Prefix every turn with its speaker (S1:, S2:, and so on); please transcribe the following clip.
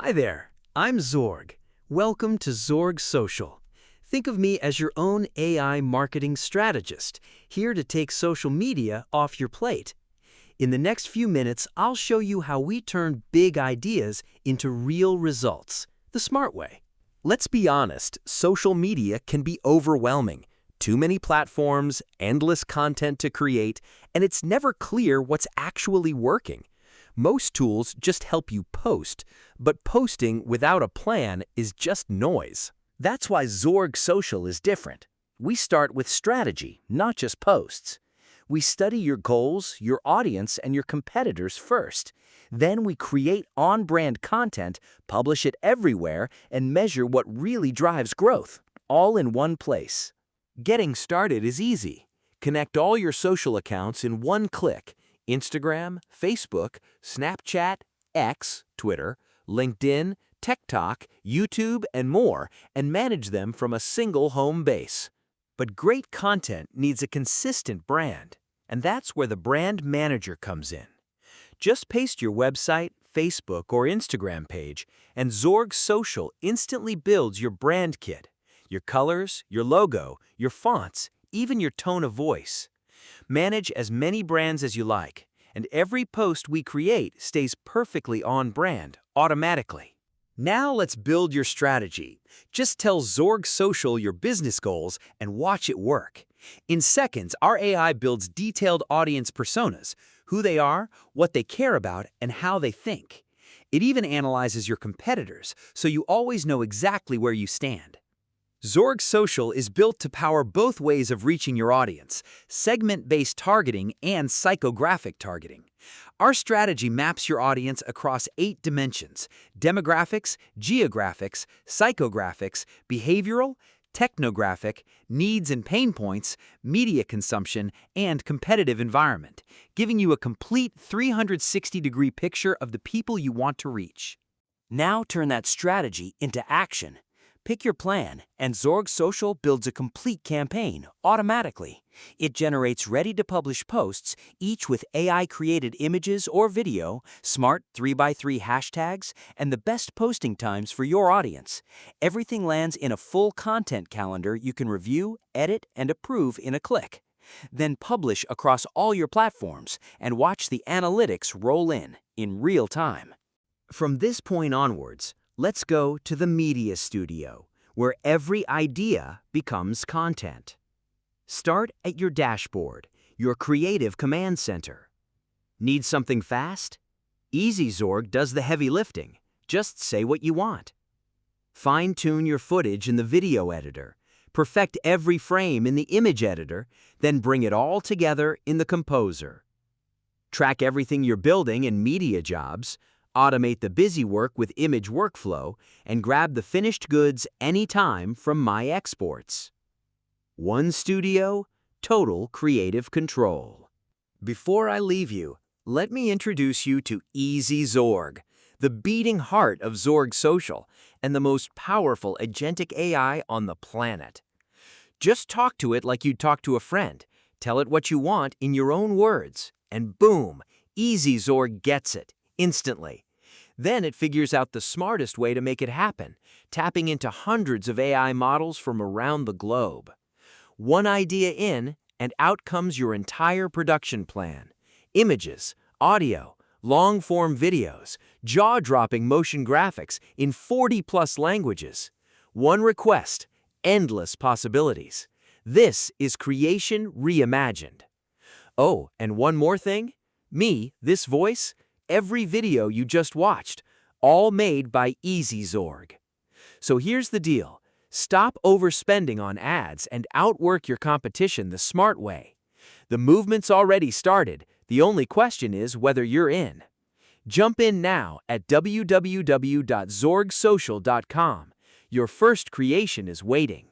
S1: Hi there, I'm Zorg. Welcome to ZorgSocial. Think of me as your own AI marketing strategist, here to take social media off your plate. In the next few minutes, I'll show you how we turn big ideas into real results, the smart way.
S2: Let's be honest, social media can be overwhelming. Too many platforms, endless content to create, and it's never clear what's actually working. Most tools just help you post, but posting without a plan is just noise. That's why ZorgSocial is different. We start with strategy, not just posts. We study your goals, your audience, and your competitors first. Then we create on-brand content, publish it everywhere, and measure what really drives growth, all in one place. Getting started is easy. Connect all your social accounts in one click: Instagram, Facebook, Snapchat, X, Twitter, LinkedIn, TikTok, YouTube, and more, and manage them from a single home base. But great content needs a consistent brand, and that's where the brand manager comes in. Just paste your website, Facebook, or Instagram page, and ZorgSocial instantly builds your brand kit. Your colors, your logo, your fonts, even your tone of voice. Manage as many brands as you like, and every post we create stays perfectly on brand, automatically. Now let's build your strategy. Just tell ZorgSocial your business goals and watch it work. In seconds, our AI builds detailed audience personas, who they are, what they care about, and how they think. It even analyzes your competitors, so you always know exactly where you stand. ZorgSocial is built to power both ways of reaching your audience: segment-based targeting and psychographic targeting. Our strategy maps your audience across 8 dimensions: demographics, geographics, psychographics, behavioral, technographic, needs and pain points, media consumption, and competitive environment, giving you a complete 360-degree picture of the people you want to reach. Now turn that strategy into action. Pick your plan, and ZorgSocial builds a complete campaign automatically. It generates ready-to-publish posts, each with AI-created images or video, smart 3x3 hashtags, and the best posting times for your audience. Everything lands in a full content calendar you can review, edit, and approve in a click. Then publish across all your platforms and watch the analytics roll in real time. From this point onwards, let's go to the media studio, where every idea becomes content. Start at your dashboard, your creative command center. Need something fast? Easy Zorg does the heavy lifting. Just say what you want. Fine-tune your footage in the video editor. Perfect every frame in the image editor, then bring it all together in the composer. Track everything you're building in media jobs. Automate the busy work with image workflow, and grab the finished goods anytime from My Exports. One studio, total creative control. Before I leave you, let me introduce you to Easy Zorg, the beating heart of ZorgSocial and the most powerful agentic AI on the planet. Just talk to it like you'd talk to a friend. Tell it what you want in your own words, and boom, Easy Zorg gets it instantly. Then it figures out the smartest way to make it happen, tapping into hundreds of AI models from around the globe. One idea in, and out comes your entire production plan. Images, audio, long-form videos, jaw-dropping motion graphics in 40+ languages. One request, endless possibilities. This is creation reimagined. Oh, and one more thing. Me, this voice, every video you just watched, all made by Easy Zorg. So here's the deal. Stop overspending on ads and outwork your competition the smart way. The movement's already started. The only question is whether you're in. Jump in now at www.zorgsocial.com. Your first creation is waiting.